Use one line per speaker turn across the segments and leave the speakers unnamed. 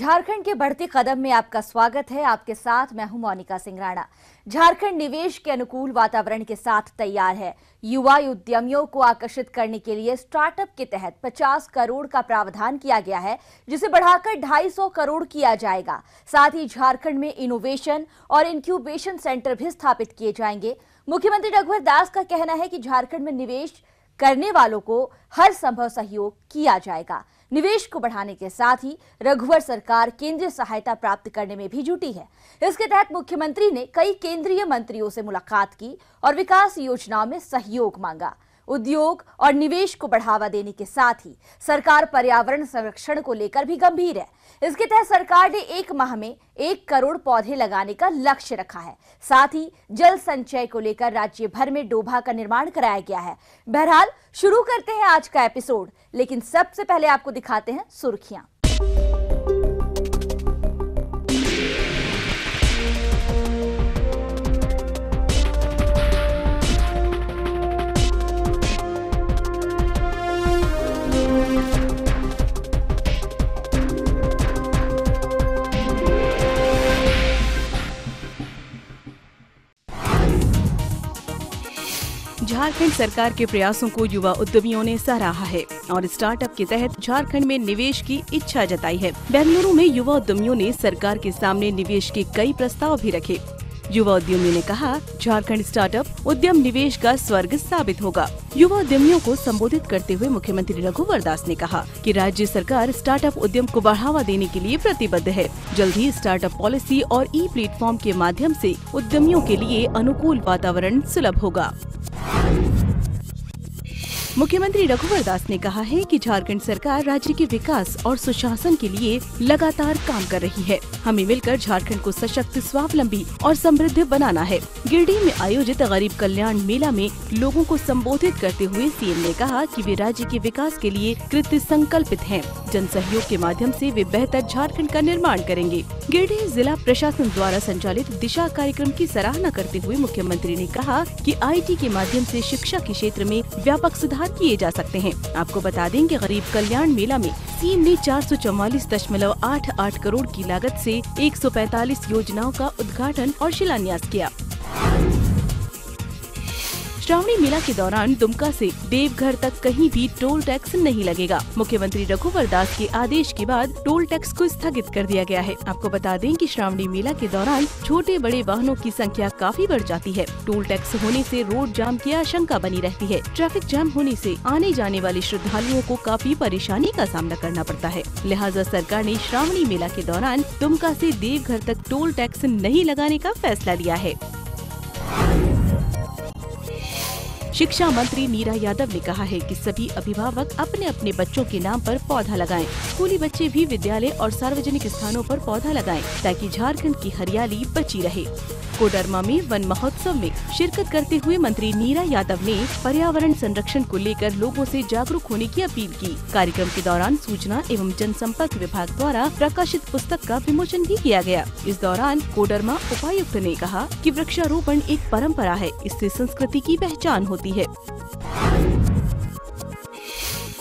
झारखंड के बढ़ते कदम में आपका स्वागत है। आपके साथ मैं हूं मोनिका सिंह राणा। झारखंड निवेश के अनुकूल वातावरण के साथ तैयार है। युवा उद्यमियों को आकर्षित करने के लिए स्टार्टअप के तहत 50 करोड़ का प्रावधान किया गया है, जिसे बढ़ाकर 250 करोड़ किया जाएगा। साथ ही झारखंड में इनोवेशन और इंक्यूबेशन सेंटर भी स्थापित किए जाएंगे। मुख्यमंत्री रघुवर दास का कहना है कि झारखंड में निवेश करने वालों को हर संभव सहयोग किया जाएगा। निवेश को बढ़ाने के साथ ही रघुवर सरकार केंद्रीय सहायता प्राप्त करने में भी जुटी है। इसके तहत मुख्यमंत्री ने कई केंद्रीय मंत्रियों से मुलाकात की और विकास योजनाओं में सहयोग मांगा। उद्योग और निवेश को बढ़ावा देने के साथ ही सरकार पर्यावरण संरक्षण को लेकर भी गंभीर है। इसके तहत सरकार ने 1 माह में 1 करोड़ पौधे लगाने का लक्ष्य रखा है। साथ ही जल संचय को लेकर राज्य भर में डोभा का निर्माण कराया गया है। बहरहाल शुरू करते हैं आज का एपिसोड, लेकिन सबसे पहले आपको दिखाते हैं सुर्खियां।
झारखंड सरकार के प्रयासों को युवा उद्यमियों ने सराहा है और स्टार्टअप के तहत झारखंड में निवेश की इच्छा जताई है। बेंगलुरु में युवा उद्यमियों ने सरकार के सामने निवेश के कई प्रस्ताव भी रखे। युवा उद्यमियों ने कहा, झारखंड स्टार्टअप उद्यम निवेश का स्वर्ग साबित होगा। युवा उद्यमियों को संबोधित करते हुए मुख्यमंत्री रघुवर दास ने कहा कि राज्य सरकार स्टार्टअप उद्यम को बढ़ावा देने के लिए प्रतिबद्ध है। जल्द ही स्टार्टअप पॉलिसी और ई प्लेटफॉर्म के माध्यम से उद्यमियों के लिए अनुकूल वातावरण सुलभ होगा। मुख्यमंत्री रघुवर दास ने कहा है कि झारखंड सरकार राज्य के विकास और सुशासन के लिए लगातार काम कर रही है। हमें मिलकर झारखंड को सशक्त, स्वावलंबी और समृद्ध बनाना है। गिरिडीह में आयोजित गरीब कल्याण मेला में लोगों को संबोधित करते हुए सीएम ने कहा कि वे राज्य के विकास के लिए कृत संकल्पित हैं। जन सहयोग के माध्यम से वे बेहतर झारखंड का निर्माण करेंगे। गिरिडीह जिला प्रशासन द्वारा संचालित दिशा कार्यक्रम की सराहना करते हुए मुख्यमंत्री ने कहा कि IT के माध्यम से शिक्षा के क्षेत्र में व्यापक सुधार किए जा सकते हैं। आपको बता दें कि गरीब कल्याण मेला में सीएम ने 444.88 करोड़ की लागत से 145 योजनाओं का उद्घाटन और शिलान्यास किया। श्रावणी मेला के दौरान दुमका से देवघर तक कहीं भी टोल टैक्स नहीं लगेगा। मुख्यमंत्री रघुवर दास के आदेश के बाद टोल टैक्स को स्थगित कर दिया गया है। आपको बता दें कि श्रावणी मेला के दौरान छोटे बड़े वाहनों की संख्या काफी बढ़ जाती है। टोल टैक्स होने से रोड जाम की आशंका बनी रहती है। ट्रैफिक जाम होने से आने जाने वाले श्रद्धालुओं को काफी परेशानी का सामना करना पड़ता है। लिहाजा सरकार ने श्रावणी मेला के दौरान दुमका से देवघर तक टोल टैक्स नहीं लगाने का फैसला लिया है। शिक्षा मंत्री नीरा यादव ने कहा है कि सभी अभिभावक अपने अपने बच्चों के नाम पर पौधा लगाएं। स्कूली बच्चे भी विद्यालय और सार्वजनिक स्थानों पर पौधा लगाएं ताकि झारखंड की हरियाली बची रहे। कोडरमा में वन महोत्सव में शिरकत करते हुए मंत्री नीरा यादव ने पर्यावरण संरक्षण को लेकर लोगों से जागरूक होने की अपील की। कार्यक्रम के दौरान सूचना एवं जनसंपर्क विभाग द्वारा प्रकाशित पुस्तक का विमोचन भी किया गया। इस दौरान कोडरमा उपायुक्त ने कहा कि वृक्षारोपण एक परंपरा है, इससे संस्कृति की पहचान होती है।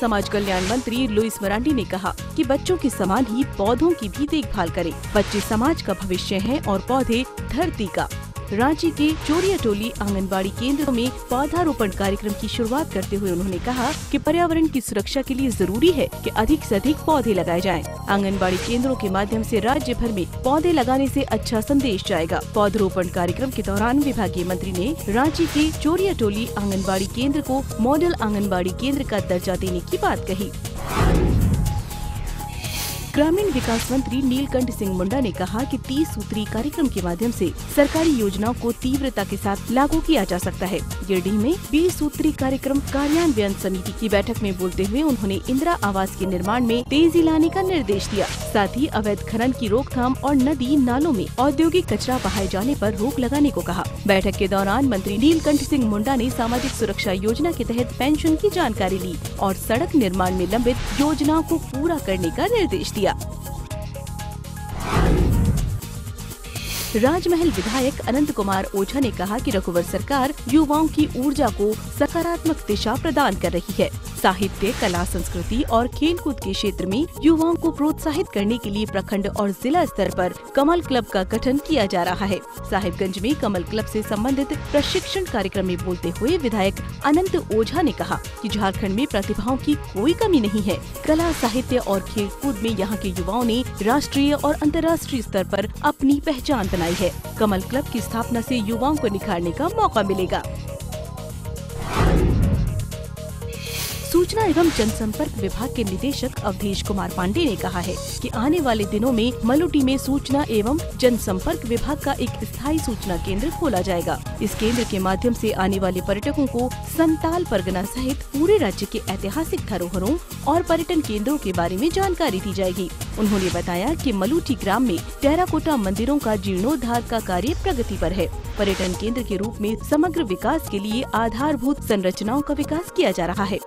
समाज कल्याण मंत्री लुइस मरांडी ने कहा कि बच्चों के समान ही पौधों की भी देखभाल करें। बच्चे समाज का भविष्य हैं और पौधे धरती का। रांची के चोरिया टोली आंगनबाड़ी केंद्र में पौधारोपण कार्यक्रम की शुरुआत करते हुए उन्होंने कहा कि पर्यावरण की सुरक्षा के लिए जरूरी है कि अधिक से अधिक पौधे लगाए जाएं। आंगनबाड़ी केंद्रों के माध्यम से राज्य भर में पौधे लगाने से अच्छा संदेश जाएगा। पौधारोपण कार्यक्रम के दौरान विभागीय मंत्री ने रांची के चोरिया टोली आंगनबाड़ी केंद्र को मॉडल आंगनबाड़ी केंद्र का दर्जा देने की बात कही। ग्रामीण विकास मंत्री नीलकंठ सिंह मुंडा ने कहा कि 30 सूत्री कार्यक्रम के माध्यम से सरकारी योजनाओं को तीव्रता के साथ लागू किया जा सकता है। गिरिडीह में 20 सूत्री कार्यक्रम कार्यान्वयन समिति की बैठक में बोलते हुए उन्होंने इंदिरा आवास के निर्माण में तेजी लाने का निर्देश दिया। साथ ही अवैध खनन की रोकथाम और नदी नालों में औद्योगिक कचरा बहाए जाने पर रोक लगाने को कहा। बैठक के दौरान मंत्री नीलकंठ सिंह मुंडा ने सामाजिक सुरक्षा योजना के तहत पेंशन की जानकारी ली और सड़क निर्माण में लंबित योजनाओं को पूरा करने का निर्देश दिया। राजमहल विधायक अनंत कुमार ओझा ने कहा कि रघुवर सरकार युवाओं की ऊर्जा को सकारात्मक दिशा प्रदान कर रही है। साहित्य, कला, संस्कृति और खेलकूद के क्षेत्र में युवाओं को प्रोत्साहित करने के लिए प्रखंड और जिला स्तर पर कमल क्लब का गठन किया जा रहा है। साहिबगंज में कमल क्लब से संबंधित प्रशिक्षण कार्यक्रम में बोलते हुए विधायक अनंत ओझा ने कहा कि झारखंड में प्रतिभाओं की कोई कमी नहीं है। कला, साहित्य और खेलकूद में यहाँ के युवाओं ने राष्ट्रीय और अंतर्राष्ट्रीय स्तर पर अपनी पहचान बनाई है। कमल क्लब की स्थापना से युवाओं को निखारने का मौका मिलेगा। सूचना एवं जनसंपर्क विभाग के निदेशक अवधेश कुमार पांडे ने कहा है कि आने वाले दिनों में मलुटी में सूचना एवं जनसंपर्क विभाग का एक स्थायी सूचना केंद्र खोला जाएगा। इस केंद्र के माध्यम से आने वाले पर्यटकों को संताल परगना सहित पूरे राज्य के ऐतिहासिक धरोहरों और पर्यटन केंद्रों के बारे में जानकारी दी जाएगी। उन्होंने बताया कि मलुटी ग्राम में टेराकोटा मंदिरों का जीर्णोद्धार का कार्य प्रगति पर है। पर्यटन केंद्र के रूप में समग्र विकास के लिए आधारभूत संरचनाओं का विकास किया जा रहा है।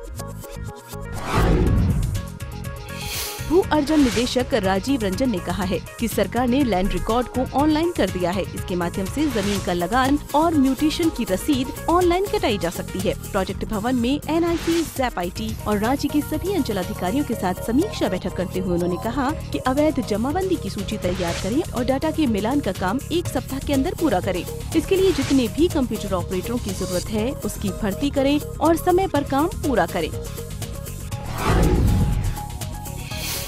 भू अर्जन निदेशक राजीव रंजन ने कहा है कि सरकार ने लैंड रिकॉर्ड को ऑनलाइन कर दिया है। इसके माध्यम से जमीन का लगान और म्यूटेशन की रसीद ऑनलाइन कटाई जा सकती है। प्रोजेक्ट भवन में NIC, ZAP IT और राज्य के सभी अंचल अधिकारियों के साथ समीक्षा बैठक करते हुए उन्होंने कहा कि अवैध जमाबंदी की सूची तैयार करें और डाटा के मिलान का काम 1 सप्ताह के अंदर पूरा करें। इसके लिए जितने भी कंप्यूटर ऑपरेटरों की जरूरत है उसकी भर्ती करें और समय पर काम पूरा करें।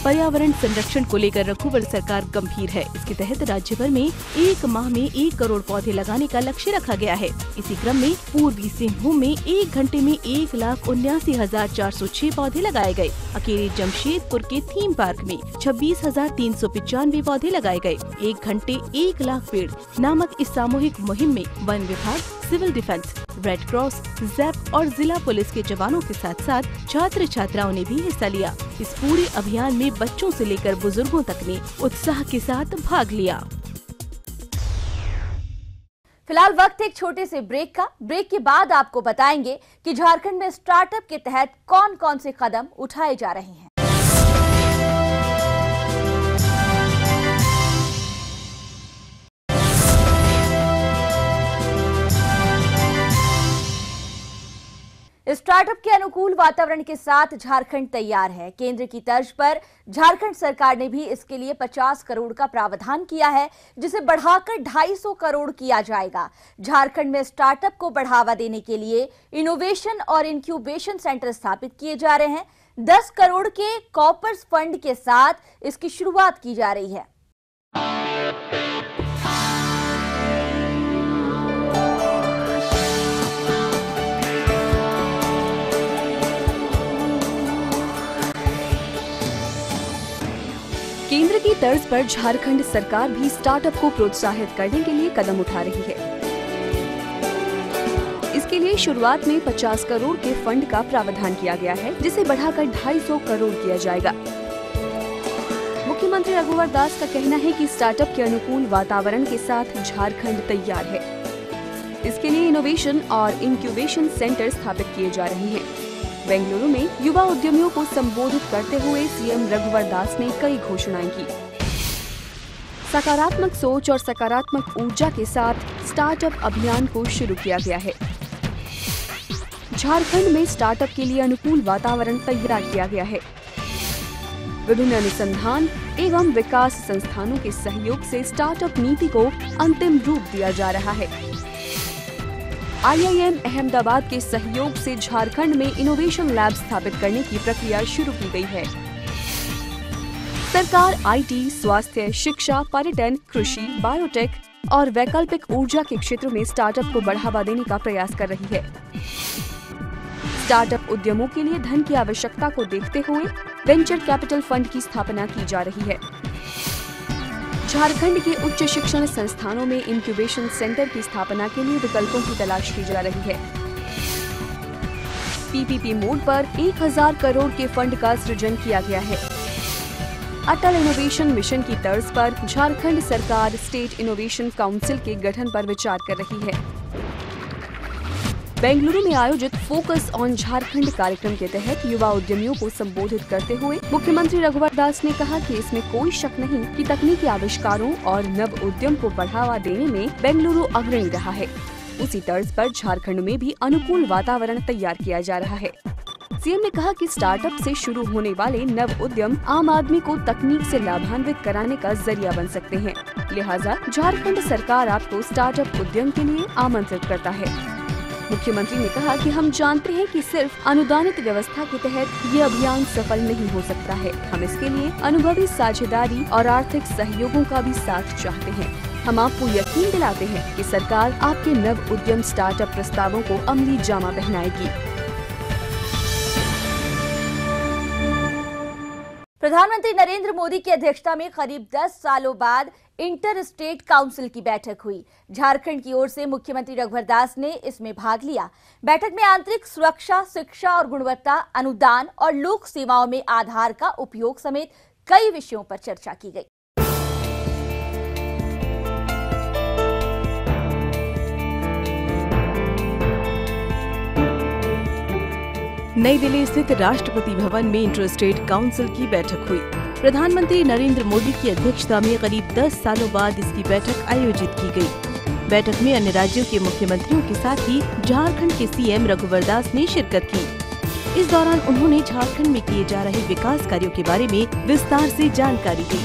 पर्यावरण संरक्षण को लेकर रघुवर सरकार गंभीर है। इसके तहत राज्य भर में 1 माह में 1 करोड़ पौधे लगाने का लक्ष्य रखा गया है। इसी क्रम में पूर्वी सिंहभूम में 1 घंटे में 1,79,406 पौधे लगाए गए। अकेले जमशेदपुर के थीम पार्क में 26,395 पौधे लगाए गए। 1 घंटे 1 लाख पेड़ नामक इस सामूहिक मुहिम में वन विभाग, civil defence, red cross, ZAP और जिला पुलिस के जवानों के साथ साथ छात्र छात्राओं ने भी हिस्सा लिया। इस पूरे अभियान में बच्चों से लेकर बुजुर्गों तक ने उत्साह के साथ भाग लिया।
फिलहाल वक्त एक छोटे से ब्रेक का। ब्रेक के बाद आपको बताएंगे कि झारखंड में स्टार्टअप के तहत कौन कौन से कदम उठाए जा रहे हैं। स्टार्टअप के अनुकूल वातावरण के साथ झारखंड तैयार है। केंद्र की तर्ज पर झारखंड सरकार ने भी इसके लिए 50 करोड़ का प्रावधान किया है, जिसे बढ़ाकर 250 करोड़ किया जाएगा। झारखंड में स्टार्टअप को बढ़ावा देने के लिए इनोवेशन और इंक्यूबेशन सेंटर स्थापित किए जा रहे हैं। 10 करोड़ के कॉर्पस फंड के साथ इसकी शुरुआत की जा रही है।
केंद्र की तर्ज पर झारखंड सरकार भी स्टार्टअप को प्रोत्साहित करने के लिए कदम उठा रही है। इसके लिए शुरुआत में 50 करोड़ के फंड का प्रावधान किया गया है, जिसे बढ़ाकर 250 करोड़ किया जाएगा। मुख्यमंत्री रघुवर दास का कहना है कि स्टार्टअप के अनुकूल वातावरण के साथ झारखंड तैयार है। इसके लिए इनोवेशन और इंक्यूबेशन सेंटर स्थापित किए जा रहे हैं। बेंगलुरु में युवा उद्यमियों को संबोधित करते हुए सीएम रघुवर दास ने कई घोषणाएं की। सकारात्मक सोच और सकारात्मक ऊर्जा के साथ स्टार्टअप अभियान को शुरू किया गया है। झारखंड में स्टार्टअप के लिए अनुकूल वातावरण तैयार किया गया है। विभिन्न अनुसंधान एवं विकास संस्थानों के सहयोग से स्टार्टअप नीति को अंतिम रूप दिया जा रहा है। IIM अहमदाबाद के सहयोग से झारखंड में इनोवेशन लैब स्थापित करने की प्रक्रिया शुरू की गई है। सरकार IT, स्वास्थ्य, शिक्षा, पर्यटन, कृषि, बायोटेक और वैकल्पिक ऊर्जा के क्षेत्रों में स्टार्टअप को बढ़ावा देने का प्रयास कर रही है। स्टार्टअप उद्यमों के लिए धन की आवश्यकता को देखते हुए वेंचर कैपिटल फंड की स्थापना की जा रही है। झारखंड के उच्च शिक्षण संस्थानों में इंक्यूबेशन सेंटर की स्थापना के लिए विकल्पों की तलाश की जा रही है। PPP मोड पर 1000 करोड़ के फंड का सृजन किया गया है। अटल इनोवेशन मिशन की तर्ज पर झारखंड सरकार स्टेट इनोवेशन काउंसिल के गठन पर विचार कर रही है। बेंगलुरु में आयोजित फोकस ऑन झारखंड कार्यक्रम के तहत युवा उद्यमियों को संबोधित करते हुए मुख्यमंत्री रघुवर दास ने कहा कि इसमें कोई शक नहीं कि तकनीकी आविष्कारों और नव उद्यम को बढ़ावा देने में बेंगलुरु अग्रणी रहा है। उसी तर्ज पर झारखंड में भी अनुकूल वातावरण तैयार किया जा रहा है। सीएम ने कहा कि स्टार्टअप से शुरू होने वाले नव उद्यम आम आदमी को तकनीक से लाभान्वित कराने का जरिया बन सकते हैं। लिहाजा झारखंड सरकार आपको स्टार्टअप उद्यम के लिए आमंत्रित करता है। मुख्यमंत्री ने कहा कि हम जानते हैं कि सिर्फ अनुदानित व्यवस्था के तहत ये अभियान सफल नहीं हो सकता है। हम इसके लिए अनुभवी साझेदारी और आर्थिक सहयोगों का भी साथ चाहते हैं। हम आपको यकीन दिलाते हैं कि सरकार आपके नव उद्यम स्टार्टअप प्रस्तावों को अमली जामा पहनाएगी।
प्रधानमंत्री नरेंद्र मोदी की अध्यक्षता में करीब 10 सालों बाद इंटर स्टेट काउंसिल की बैठक हुई। झारखंड की ओर से मुख्यमंत्री रघुवर दास ने इसमें भाग लिया। बैठक में आंतरिक सुरक्षा, शिक्षा और गुणवत्ता, अनुदान और लोक सेवाओं में आधार का उपयोग समेत कई विषयों पर चर्चा की गई।
नई दिल्ली स्थित राष्ट्रपति भवन में इंटर स्टेट काउंसिल की बैठक हुई। प्रधानमंत्री नरेंद्र मोदी की अध्यक्षता में करीब 10 सालों बाद इसकी बैठक आयोजित की गई। बैठक में अन्य राज्यों के मुख्यमंत्रियों के साथ ही झारखंड के सीएम रघुवर दास ने शिरकत की। इस दौरान उन्होंने झारखंड में किए जा रहे विकास कार्यों के बारे में विस्तार से जानकारी दी।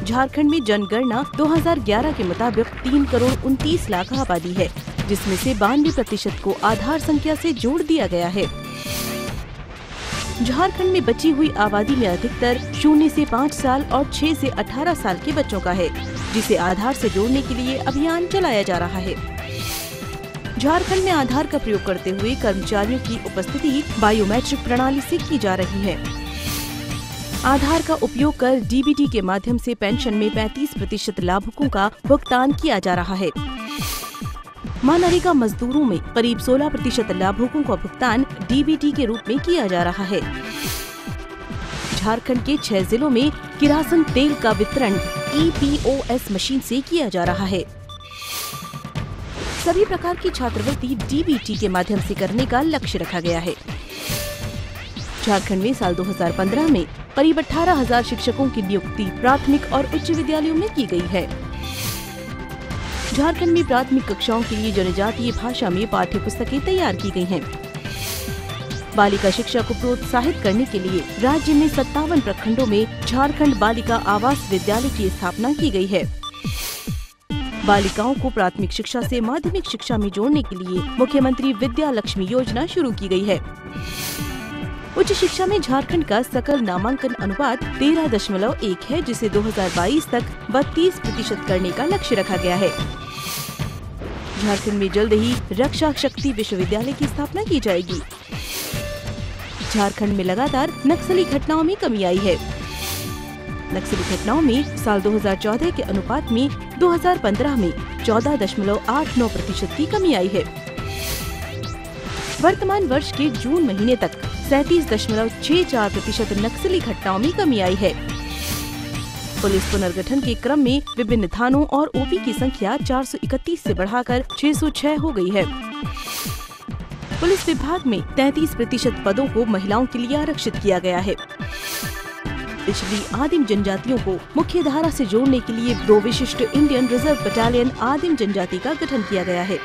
झारखंड में जनगणना 2011 के मुताबिक 3 करोड़ 29 लाख आबादी है, जिसमें से 92% को आधार संख्या से जोड़ दिया गया है। झारखंड में बची हुई आबादी में अधिकतर 0 से 5 साल और 6 से 18 साल के बच्चों का है, जिसे आधार से जोड़ने के लिए अभियान चलाया जा रहा है। झारखंड में आधार का प्रयोग करते हुए कर्मचारियों की उपस्थिति बायोमेट्रिक प्रणाली से की जा रही है। आधार का उपयोग कर डीबीटी के माध्यम से पेंशन में 35% लाभुकों का भुगतान किया जा रहा है। मनरेगा मजदूरों में करीब 16% लाभुकों का भुगतान डीबीटी के रूप में किया जा रहा है। झारखंड के 6 जिलों में किरासन तेल का वितरण EPOS मशीन से किया जा रहा है। सभी प्रकार की छात्रवृत्ति डीबीटी के माध्यम से करने का लक्ष्य रखा गया है। झारखंड में साल 2015 में करीब 18,000 शिक्षकों की नियुक्ति प्राथमिक और उच्च विद्यालयों में की गई है। झारखंड में प्राथमिक कक्षाओं के लिए जनजातीय भाषा में पाठ्य पुस्तकें तैयार की गई हैं। बालिका शिक्षा को प्रोत्साहित करने के लिए राज्य में 57 प्रखंडों में झारखंड बालिका आवास विद्यालय की स्थापना की गई है। बालिकाओं को प्राथमिक शिक्षा से माध्यमिक शिक्षा में जोड़ने के लिए मुख्यमंत्री विद्या लक्ष्मी योजना शुरू की गई है। उच्च शिक्षा में झारखंड का सकल नामांकन अनुपात 13.1 है, जिसे 2022 तक 32% करने का लक्ष्य रखा गया है। झारखंड में जल्द ही रक्षा शक्ति विश्वविद्यालय की स्थापना की जाएगी। झारखंड में लगातार नक्सली घटनाओं में कमी आई है। नक्सली घटनाओं में साल 2014 के अनुपात में 2015 में 14.89% की कमी आई है। वर्तमान वर्ष के जून महीने तक 37.64% नक्सली घटनाओं में कमी आई है। पुलिस पुनर्गठन के क्रम में विभिन्न थानों और ओपी की संख्या 431 से बढ़ाकर 606 हो गई है। पुलिस विभाग में 33% पदों को महिलाओं के लिए आरक्षित किया गया है। पिछड़ी आदिम जनजातियों को मुख्य धारा से जोड़ने के लिए 2 विशिष्ट इंडियन रिजर्व बटालियन आदिम जनजाति का गठन किया गया है।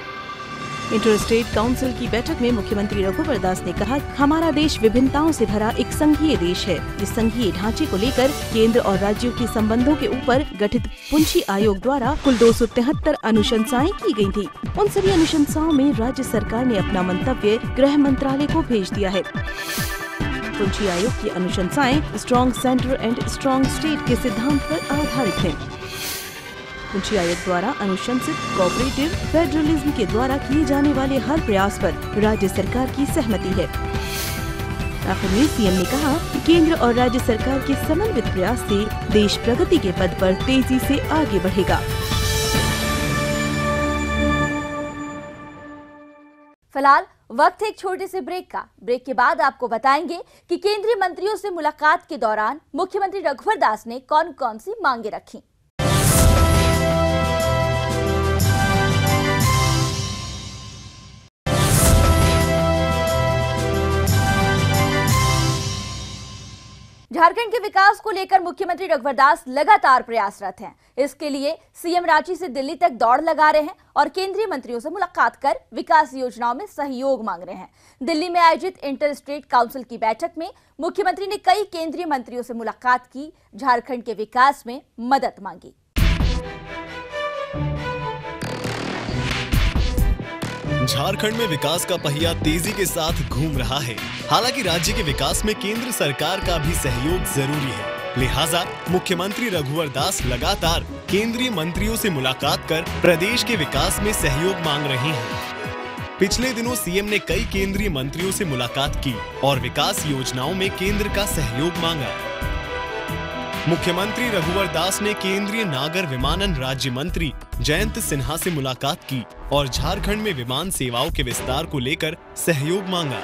इंटर स्टेट काउंसिल की बैठक में मुख्यमंत्री रघुवर दास ने कहा, हमारा देश विभिन्नताओं से भरा एक संघीय देश है। इस संघीय ढांचे को लेकर केंद्र और राज्यों के संबंधों के ऊपर गठित पुंछी आयोग द्वारा कुल 273 अनुशंसाएं की गई थी। उन सभी अनुशंसाओं में राज्य सरकार ने अपना मंतव्य गृह मंत्रालय को भेज दिया है। पुंछी आयोग की अनुशंसाएं strong centre and strong state के सिद्धांत पर आधारित हैं। पुंछी आयोग द्वारा अनुशंसित कोऑपरेटिव फेडरलिज्म के द्वारा किए जाने वाले हर प्रयास पर राज्य सरकार की सहमति है। आखिर में सीएम ने कहा कि केंद्र और राज्य सरकार के समन्वित प्रयास से देश प्रगति के पथ पर तेजी से आगे बढ़ेगा।
फिलहाल वक्त है एक छोटे से ब्रेक का। ब्रेक के बाद आपको बताएंगे कि केंद्रीय मंत्रियों से मुलाकात के दौरान मुख्यमंत्री रघुवर दास ने कौन कौन सी मांगे रखी। झारखंड के विकास को लेकर मुख्यमंत्री रघुवर दास लगातार प्रयासरत हैं। इसके लिए सीएम रांची से दिल्ली तक दौड़ लगा रहे हैं और केंद्रीय मंत्रियों से मुलाकात कर विकास योजनाओं में सहयोग मांग रहे हैं। दिल्ली में आयोजित इंटर स्टेट काउंसिल की बैठक में मुख्यमंत्री ने कई केंद्रीय मंत्रियों से मुलाकात की, झारखंड के विकास में मदद मांगी।
झारखंड में विकास का पहिया तेजी के साथ घूम रहा है। हालांकि राज्य के विकास में केंद्र सरकार का भी सहयोग जरूरी है, लिहाजा मुख्यमंत्री रघुवर दास लगातार केंद्रीय मंत्रियों से मुलाकात कर प्रदेश के विकास में सहयोग मांग रहे हैं। पिछले दिनों सीएम ने कई केंद्रीय मंत्रियों से मुलाकात की और विकास योजनाओं में केंद्र का सहयोग मांगा। मुख्यमंत्री रघुवर दास ने केंद्रीय नागर विमानन राज्य मंत्री जयंत सिन्हा से मुलाकात की और झारखंड में विमान सेवाओं के विस्तार को लेकर सहयोग मांगा।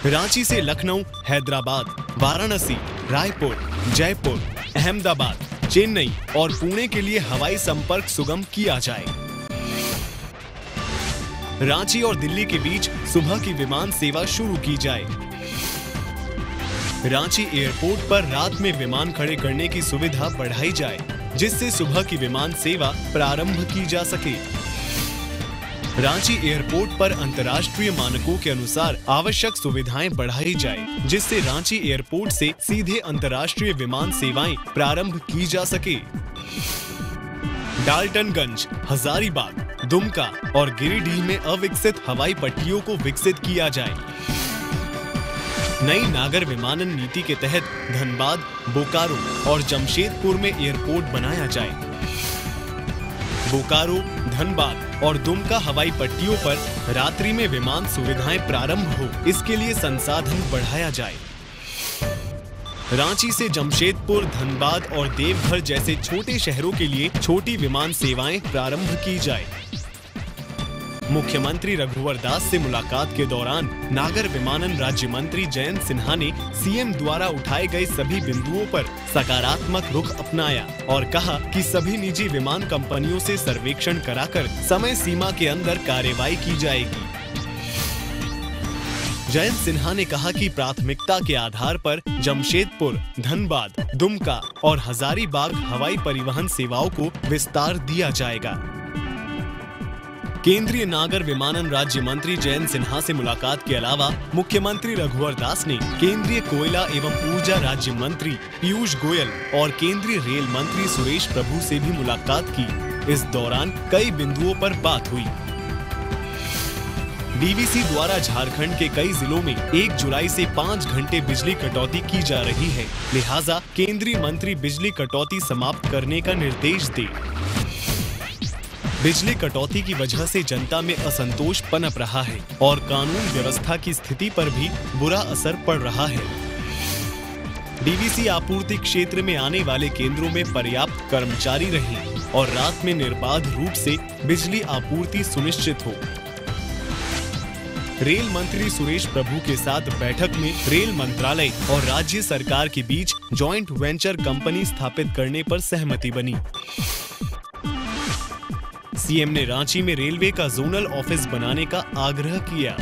रांची से लखनऊ, हैदराबाद, वाराणसी, रायपुर, जयपुर, अहमदाबाद, चेन्नई और पुणे के लिए हवाई संपर्क सुगम किया जाए। रांची और दिल्ली के बीच सुबह की विमान सेवा शुरू की जाए। रांची एयरपोर्ट पर रात में विमान खड़े करने की सुविधा बढ़ाई जाए, जिससे सुबह की विमान सेवा प्रारंभ की जा सके। रांची एयरपोर्ट पर अंतर्राष्ट्रीय मानकों के अनुसार आवश्यक सुविधाएं बढ़ाई जाए, जिससे रांची एयरपोर्ट से सीधे अंतर्राष्ट्रीय विमान सेवाएं प्रारंभ की जा सके। डाल्टनगंज, हजारीबाग, दुमका और गिरिडीह में अविकसित हवाई पट्टियों को विकसित किया जाए। नई नागर विमानन नीति के तहत धनबाद, बोकारो और जमशेदपुर में एयरपोर्ट बनाया जाए। बोकारो, धनबाद और दुमका हवाई पट्टियों पर रात्रि में विमान सुविधाएं प्रारंभ हो, इसके लिए संसाधन बढ़ाया जाए। रांची से जमशेदपुर, धनबाद और देवघर जैसे छोटे शहरों के लिए छोटी विमान सेवाएं प्रारंभ की जाए। मुख्यमंत्री रघुवर दास से मुलाकात के दौरान नागर विमानन राज्य मंत्री जयंत सिन्हा ने सीएम द्वारा उठाए गए सभी बिंदुओं पर सकारात्मक रुख अपनाया और कहा कि सभी निजी विमान कंपनियों से सर्वेक्षण कराकर समय सीमा के अंदर कार्रवाई की जाएगी। जयंत सिन्हा ने कहा कि प्राथमिकता के आधार पर जमशेदपुर, धनबाद, दुमका और हजारीबाग हवाई परिवहन सेवाओं को विस्तार दिया जाएगा। केंद्रीय नागर विमानन राज्य मंत्री जयंत सिन्हा से मुलाकात के अलावा मुख्यमंत्री रघुवर दास ने केंद्रीय कोयला एवं ऊर्जा राज्य मंत्री पीयूष गोयल और केंद्रीय रेल मंत्री सुरेश प्रभु से भी मुलाकात की। इस दौरान कई बिंदुओं पर बात हुई। डीवीसी द्वारा झारखंड के कई जिलों में 1 जुलाई से 5 घंटे बिजली कटौती की जा रही है, लिहाजा केंद्रीय मंत्री बिजली कटौती समाप्त करने का निर्देश दे। बिजली कटौती की वजह से जनता में असंतोष पनप रहा है और कानून व्यवस्था की स्थिति पर भी बुरा असर पड़ रहा है। डीवीसी आपूर्ति क्षेत्र में आने वाले केंद्रों में पर्याप्त कर्मचारी रहें और रात में निर्बाध रूप से बिजली आपूर्ति सुनिश्चित हो। रेल मंत्री सुरेश प्रभु के साथ बैठक में रेल मंत्रालय और राज्य सरकार के बीच जॉइंट वेंचर कंपनी स्थापित करने पर सहमति बनी। सीएम ने रांची में रेलवे का जोनल ऑफिस बनाने का आग्रह किया।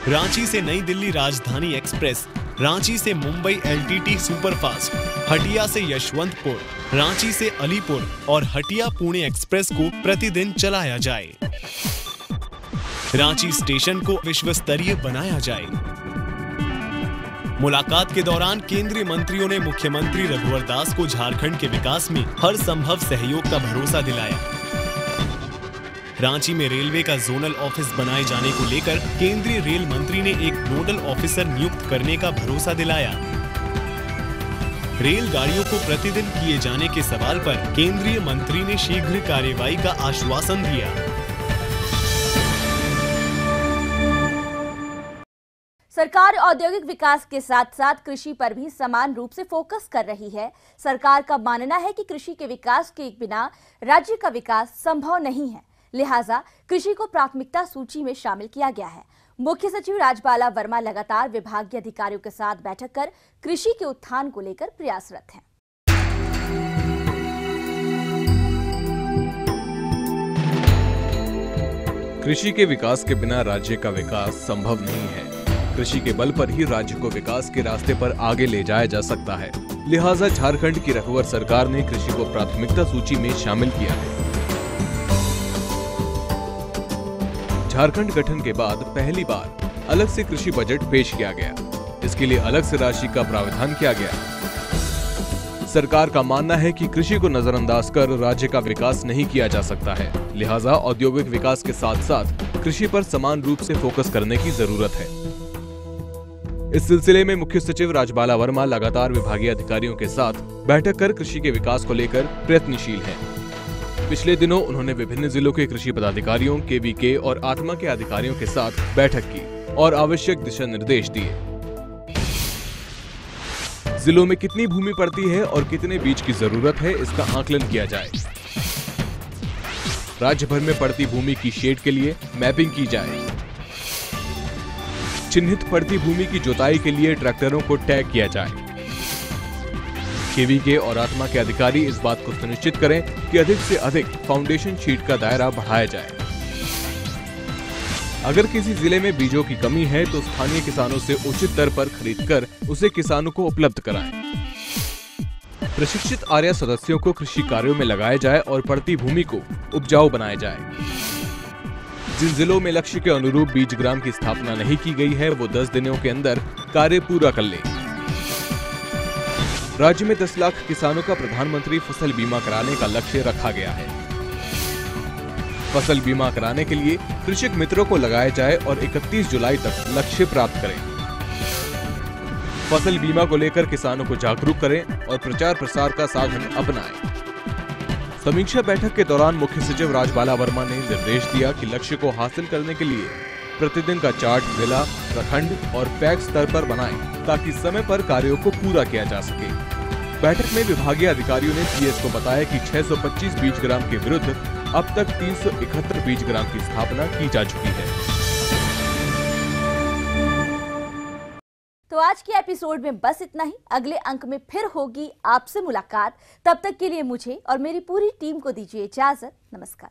रांची से नई दिल्ली राजधानी एक्सप्रेस, रांची से मुंबई एलटीटी सुपरफास्ट, हटिया से यशवंतपुर, रांची से अलीपुर और हटिया पुणे एक्सप्रेस को प्रतिदिन चलाया जाए। रांची स्टेशन को विश्व स्तरीय बनाया जाए। मुलाकात के दौरान केंद्रीय मंत्रियों ने मुख्यमंत्री रघुवर दास को झारखंड के विकास में हर संभव सहयोग का भरोसा दिलाया। रांची में रेलवे का जोनल ऑफिस बनाए जाने को लेकर केंद्रीय रेल मंत्री ने एक नोडल ऑफिसर नियुक्त करने का भरोसा दिलाया। रेलगाड़ियों को प्रतिदिन किए जाने के सवाल पर केंद्रीय मंत्री ने शीघ्र कार्रवाई का आश्वासन दिया।
सरकार औद्योगिक विकास के साथ साथ कृषि पर भी समान रूप से फोकस कर रही है। सरकार का मानना है कि कृषि के विकास के बिना राज्य का विकास संभव नहीं है, लिहाजा कृषि को प्राथमिकता सूची में शामिल किया गया है। मुख्य सचिव राजबाला वर्मा लगातार विभागीय अधिकारियों के साथ बैठक कर कृषि के उत्थान को लेकर प्रयासरत हैं।
कृषि के विकास के बिना राज्य का विकास संभव नहीं है। कृषि के बल पर ही राज्य को विकास के रास्ते पर आगे ले जाया जा सकता है। लिहाजा झारखंड की रघुवर सरकार ने कृषि को प्राथमिकता सूची में शामिल किया है। झारखंड गठन के बाद पहली बार अलग से कृषि बजट पेश किया गया। इसके लिए अलग से राशि का प्रावधान किया गया। सरकार का मानना है कि कृषि को नजरअंदाज कर राज्य का विकास नहीं किया जा सकता है। लिहाजा औद्योगिक विकास के साथ साथ कृषि पर समान रूप से फोकस करने की जरूरत है। इस सिलसिले में मुख्य सचिव राजबाला वर्मा लगातार विभागीय अधिकारियों के साथ बैठक कर कृषि के विकास को लेकर प्रयत्नशील हैं। पिछले दिनों उन्होंने विभिन्न जिलों के कृषि पदाधिकारियों, केवीके और आत्मा के अधिकारियों के साथ बैठक की और आवश्यक दिशा निर्देश दिए। जिलों में कितनी भूमि पड़ती है और कितने बीज की जरूरत है, इसका आकलन किया जाए। राज्य भर में पड़ती भूमि की शेड के लिए मैपिंग की जाए। चिन्हित पड़ती भूमि की जुताई के लिए ट्रैक्टरों को टैग किया जाए। केवीके और आत्मा के अधिकारी इस बात को सुनिश्चित करें कि अधिक से अधिक फाउंडेशन शीट का दायरा बढ़ाया जाए। अगर किसी जिले में बीजों की कमी है तो स्थानीय किसानों से उचित दर पर खरीदकर उसे किसानों को उपलब्ध कराएं। प्रशिक्षित आर्या सदस्यों को कृषि कार्यों में लगाया जाए और पड़ती भूमि को उपजाऊ बनाया जाए। जिन जिलों में लक्ष्य के अनुरूप बीज ग्राम की स्थापना नहीं की गई है, वो 10 दिनों के अंदर कार्य पूरा कर ले। राज्य में 10 लाख किसानों का प्रधानमंत्री फसल बीमा कराने का लक्ष्य रखा गया है। फसल बीमा कराने के लिए कृषक मित्रों को लगाया जाए और 31 जुलाई तक लक्ष्य प्राप्त करें। फसल बीमा को लेकर किसानों को जागरूक करें और प्रचार प्रसार का साधन अपनाएं। समीक्षा बैठक के दौरान मुख्य सचिव राजबाला वर्मा ने निर्देश दिया कि लक्ष्य को हासिल करने के लिए प्रतिदिन का चार्ट जिला, प्रखंड और पैक्स स्तर पर बनाएं ताकि समय पर कार्यों को पूरा किया जा सके। बैठक में विभागीय अधिकारियों ने सीएस को बताया कि 625 बीज ग्राम के विरुद्ध अब तक 371 बीज ग्राम की स्थापना की जा चुकी है।
तो आज के एपिसोड में बस इतना ही। अगले अंक में फिर होगी आपसे मुलाकात। तब तक के लिए मुझे और मेरी पूरी टीम को दीजिए इजाजत। नमस्कार।